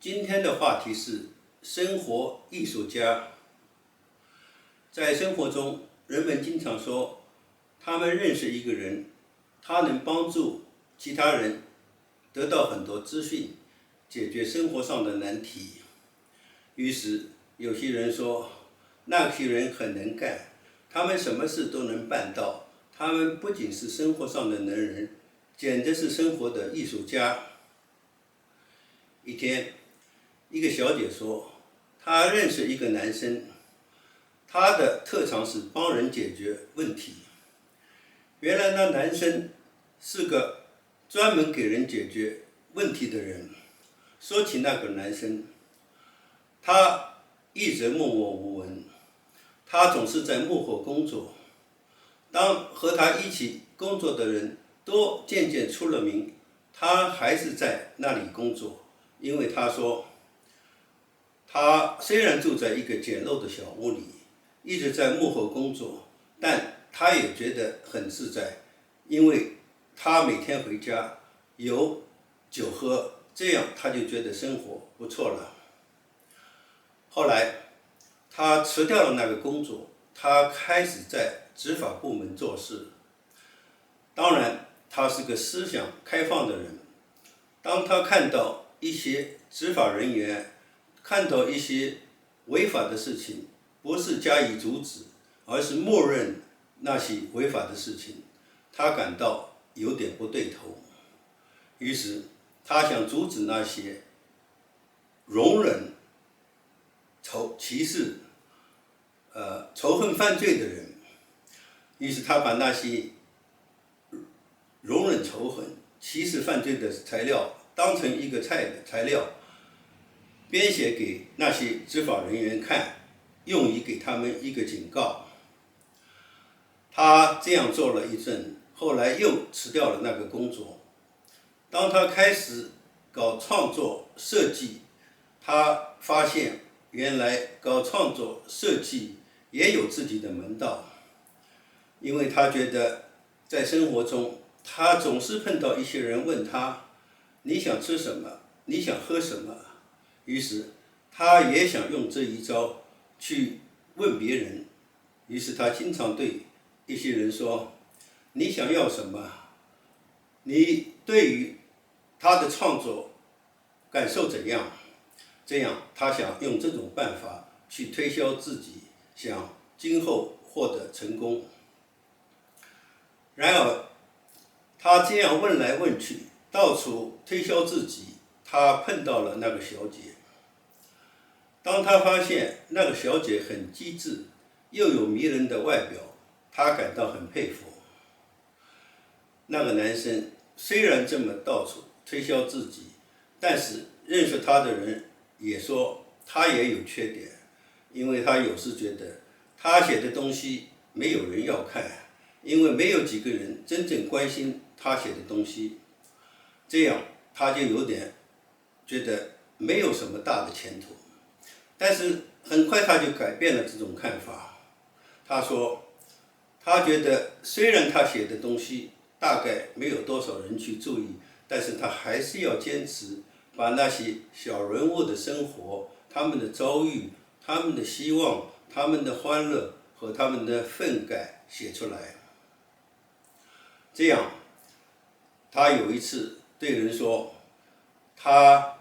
今天的话题是生活艺术家。在生活中，人们经常说，他们认识一个人，他能帮助其他人得到很多资讯，解决生活上的难题。于是有些人说，那些人很能干，他们什么事都能办到，他们不仅是生活上的能人，简直是生活的艺术家。一天，一个小姐说，她认识一个男生，他的特长是帮人解决问题。原来那男生是个专门给人解决问题的人。说起那个男生，他一直默默无闻，他总是在幕后工作。当和他一起工作的人都渐渐出了名，他还是在那里工作，因为他说，他虽然住在一个简陋的小屋里，一直在幕后工作，但他也觉得很自在，因为他每天回家有酒喝，这样他就觉得生活不错了。后来他辞掉了那个工作，他开始在执法部门做事。当然，他是个思想开放的人。当他看到一些执法人员看到一些违法的事情，不是加以阻止，而是默认那些违法的事情，他感到有点不对头。于是他想阻止那些容忍歧视、仇恨犯罪的人。于是他把那些容忍仇恨、歧视犯罪的材料当成一个材料，编写给那些执法人员看，用以给他们一个警告。他这样做了一阵，后来又辞掉了那个工作。当他开始搞创作设计，他发现原来搞创作设计也有自己的门道。因为他觉得在生活中，他总是碰到一些人问他，你想吃什么？你想喝什么？于是他也想用这一招去问别人。于是他经常对一些人说，你想要什么？你对于他的创作感受怎样？这样他想用这种办法去推销自己，想今后获得成功。然而他这样问来问去，到处推销自己，他碰到了那个小姐。当他发现那个小姐很机智，又有迷人的外表，他感到很佩服。那个男生虽然这么到处推销自己，但是认识他的人也说他也有缺点，因为他有时觉得他写的东西没有人要看，因为没有几个人真正关心他写的东西。这样他就有点觉得没有什么大的前途。但是很快他就改变了这种看法。他说，他觉得虽然他写的东西大概没有多少人去注意，但是他还是要坚持把那些小人物的生活、他们的遭遇、他们的希望、他们的欢乐和他们的愤慨写出来。这样，他有一次对人说，他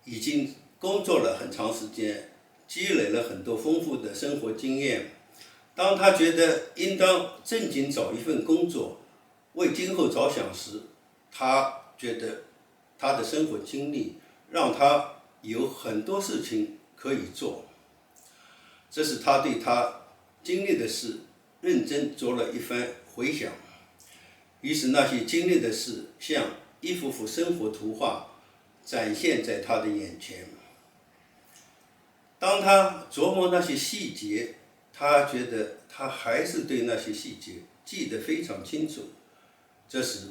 已经工作了很长时间，积累了很多丰富的生活经验。当他觉得应当正经找一份工作，为今后着想时，他觉得他的生活经历让他有很多事情可以做。这是他对他经历的事认真做了一番回想。于是那些经历的事像一幅幅生活图画展现在他的眼前。当他琢磨那些细节，他觉得他还是对那些细节记得非常清楚。这时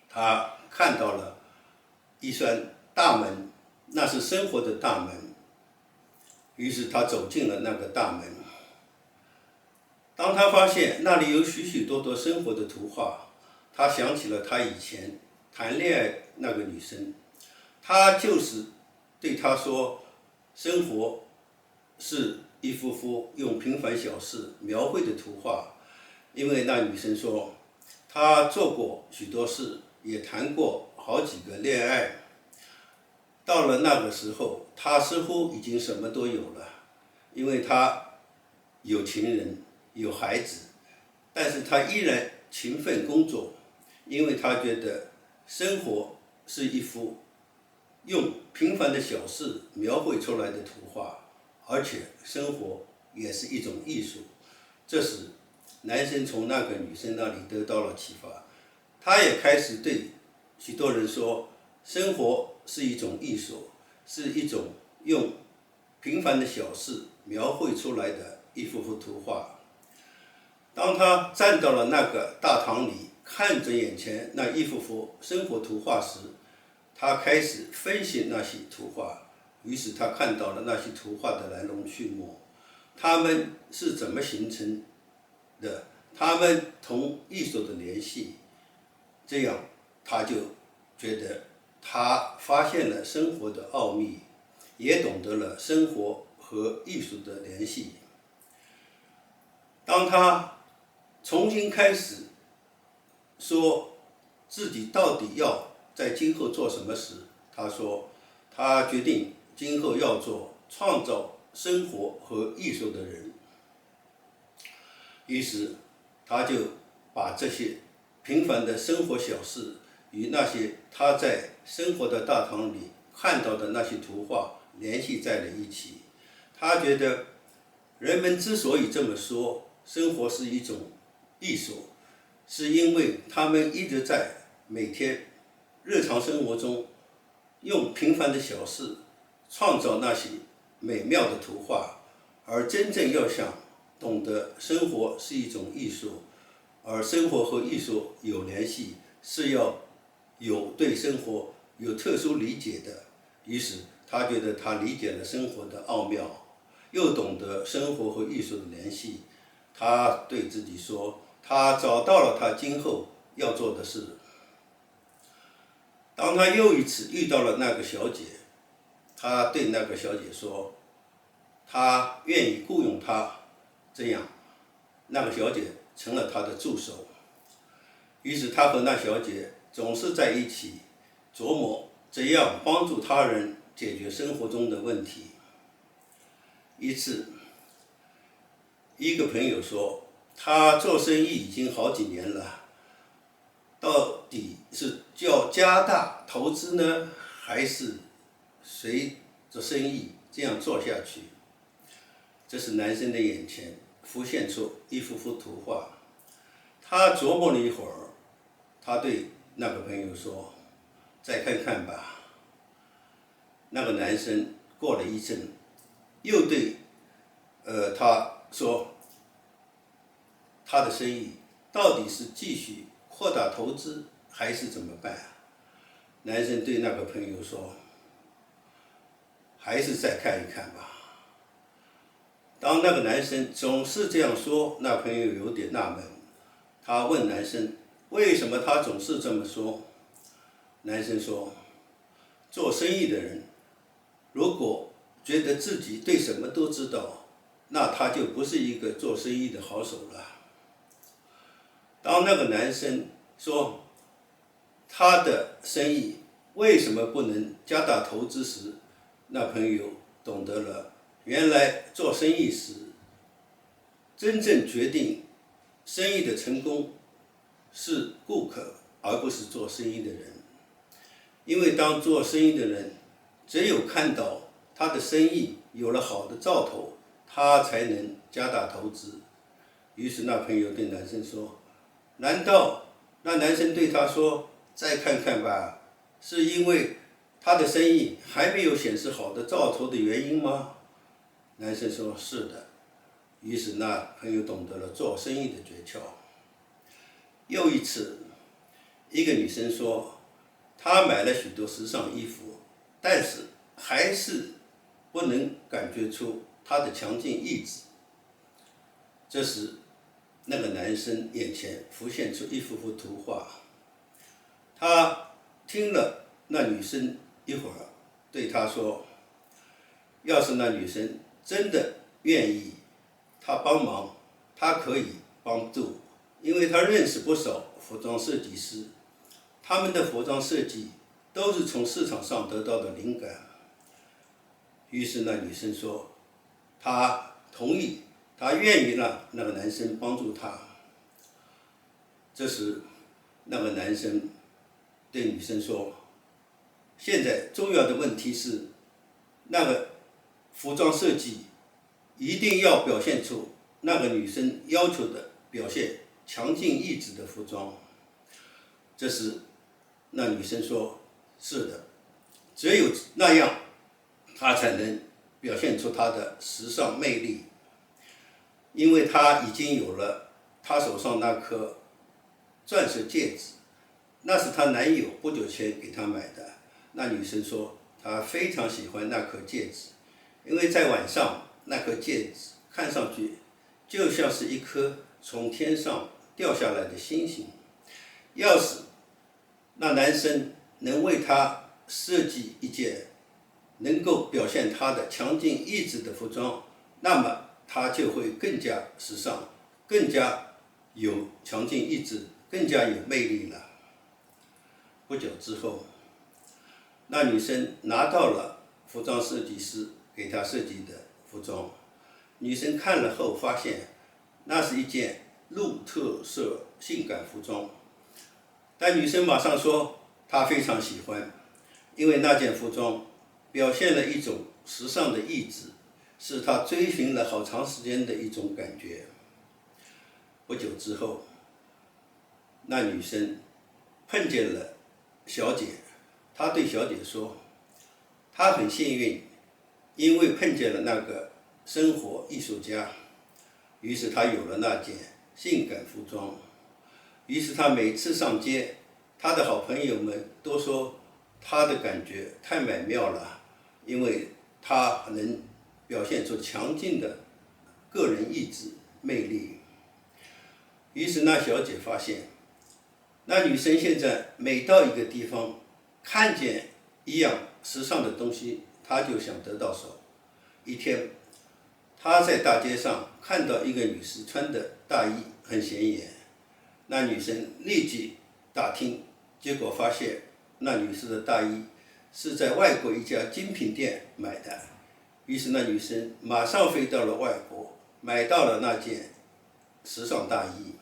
他看到了一扇大门，那是生活的大门。于是他走进了那个大门。当他发现那里有许许多多生活的图画，他想起了他以前谈恋爱那个女生，她就是对他说，生活是一幅幅用平凡小事描绘的图画。因为那女生说，她做过许多事，也谈过好几个恋爱。到了那个时候，她似乎已经什么都有了，因为她有情人，有孩子，但是她依然勤奋工作，因为她觉得生活是一幅用平凡的小事描绘出来的图画，而且生活也是一种艺术。这时，男生从那个女生那里得到了启发，他也开始对许多人说，生活是一种艺术，是一种用平凡的小事描绘出来的一幅幅图画。当他站到了那个大堂里，看着眼前那一幅幅生活图画时，他开始分析那些图画。于是他看到了那些图画的来龙去脉，它们是怎么形成的，它们同艺术的联系。这样他就觉得他发现了生活的奥秘，也懂得了生活和艺术的联系。当他重新开始说自己到底要在今后做什么时，他说他决定今后要做创造生活和艺术的人。于是他就把这些平凡的生活小事与那些他在生活的大堂里看到的那些图画联系在了一起。他觉得人们之所以这么说，生活是一种艺术，是因为他们一直在每天日常生活中用平凡的小事创造那些美妙的图画。而真正要想懂得生活是一种艺术，而生活和艺术有联系，是要有对生活有特殊理解的。于是他觉得他理解了生活的奥妙，又懂得生活和艺术的联系。他对自己说，他找到了他今后要做的事。当他又一次遇到了那个小姐，他对那个小姐说，他愿意雇佣她，这样那个小姐成了他的助手。于是他和那小姐总是在一起琢磨怎样帮助他人解决生活中的问题。一次，一个朋友说，他做生意已经好几年了，到底是叫加大投资呢，还是随着生意这样做下去？这时男生的眼前浮现出一幅幅图画，他琢磨了一会儿，他对那个朋友说，再看看吧。那个男生过了一阵，又对他说，他的生意到底是继续扩大投资还是怎么办？男生对那个朋友说，还是再看一看吧。当那个男生总是这样说，那朋友有点纳闷，他问男生为什么他总是这么说。男生说，做生意的人如果觉得自己对什么都知道，那他就不是一个做生意的好手了。当那个男生说他的生意为什么不能加大投资时，那朋友懂得了，原来做生意时，真正决定生意的成功是顾客，而不是做生意的人。因为当做生意的人只有看到他的生意有了好的兆头，他才能加大投资。于是那朋友对男生说，难道那男生对他说，再看看吧，是因为他的生意还没有显示好的兆头的原因吗？男生说，是的。于是那朋友懂得了做生意的诀窍。又一次，一个女生说，她买了许多时尚衣服，但是还是不能感觉出她的强劲意志。这时那个男生眼前浮现出一幅幅图画，他听了那女生一会儿，对她说，要是那女生真的愿意他帮忙，他可以帮助，因为他认识不少服装设计师，他们的服装设计都是从市场上得到的灵感。于是那女生说，她同意，她愿意让那个男生帮助她。这时，那个男生对女生说，现在重要的问题是，那个服装设计一定要表现出那个女生要求的表现强劲意志的服装。这时，那女生说，是的，只有那样，她才能表现出她的时尚魅力。因为她已经有了她手上那颗钻石戒指，那是她男友不久前给她买的。那女生说，她非常喜欢那颗戒指，因为在晚上那颗戒指看上去就像是一颗从天上掉下来的星星。要是那男生能为她设计一件能够表现她的强劲意志的服装，那么她就会更加时尚，更加有强劲意志，更加有魅力了。不久之后，那女生拿到了服装设计师给她设计的服装。女生看了后发现，那是一件露特色性感服装。但女生马上说，她非常喜欢，因为那件服装表现了一种时尚的意志，是她追寻了好长时间的一种感觉。不久之后，那女生碰见了小姐，她对小姐说，她很幸运，因为碰见了那个生活艺术家，于是她有了那件性感服装。于是她每次上街，她的好朋友们都说她的感觉太美妙了，因为她能表现出强劲的个人意志魅力。于是那小姐发现，那女生现在每到一个地方，看见一样时尚的东西，她就想得到手。一天，她在大街上看到一个女士穿的大衣很显眼，那女生立即打听，结果发现那女士的大衣是在外国一家精品店买的。于是那女生马上飞到了外国，买到了那件时尚大衣。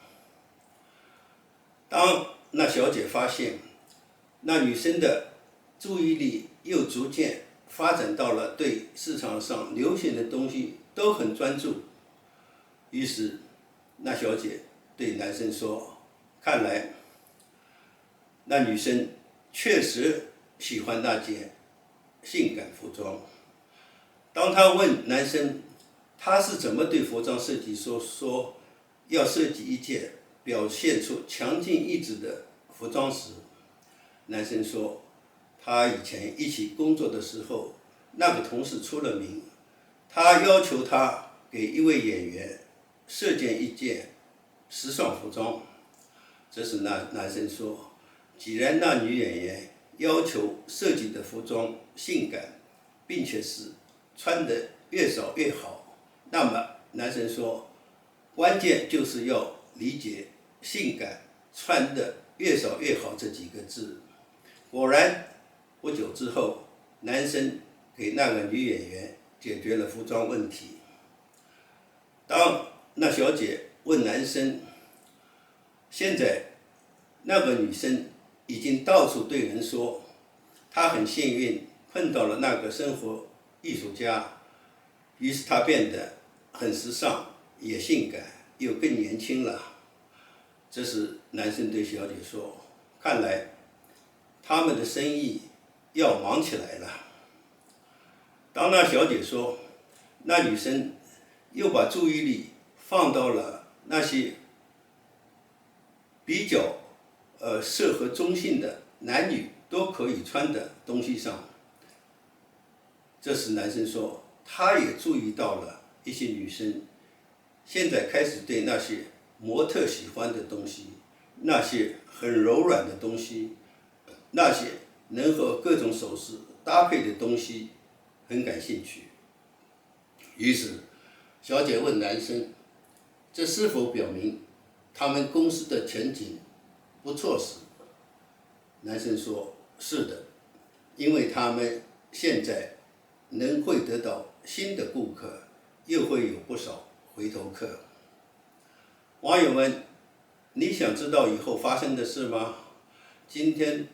当那小姐发现那女生的注意力又逐渐发展到了对市场上流行的东西都很专注，于是那小姐对男生说，看来那女生确实喜欢那件性感服装。当她问男生他是怎么对服装设计说要设计一件表现出强劲意志的服装时，男生说，他以前一起工作的时候，那个同事出了名，他要求他给一位演员设计一件时尚服装。这时男生说，既然那女演员要求设计的服装性感，并且是穿得越少越好，那么男生说，关键就是要理解性感穿得越少越好这几个字。果然，不久之后，男生给那个女演员解决了服装问题。当那小姐问男生，现在那个女生已经到处对人说，她很幸运碰到了那个生活艺术家，于是她变得很时尚，也性感，又更年轻了。这时男生对小姐说，看来他们的生意要忙起来了。当那小姐说，那女生又把注意力放到了那些比较适合中性的男女都可以穿的东西上。这时男生说，他也注意到了一些女生现在开始对那些模特喜欢的东西，那些很柔软的东西，那些能和各种首饰搭配的东西很感兴趣。于是，小姐问男生：“这是否表明他们公司的前景不错时？”男生说：“是的，因为他们现在会得到新的顾客，又会有不少回头客。”网友们，你想知道以后发生的事吗？今天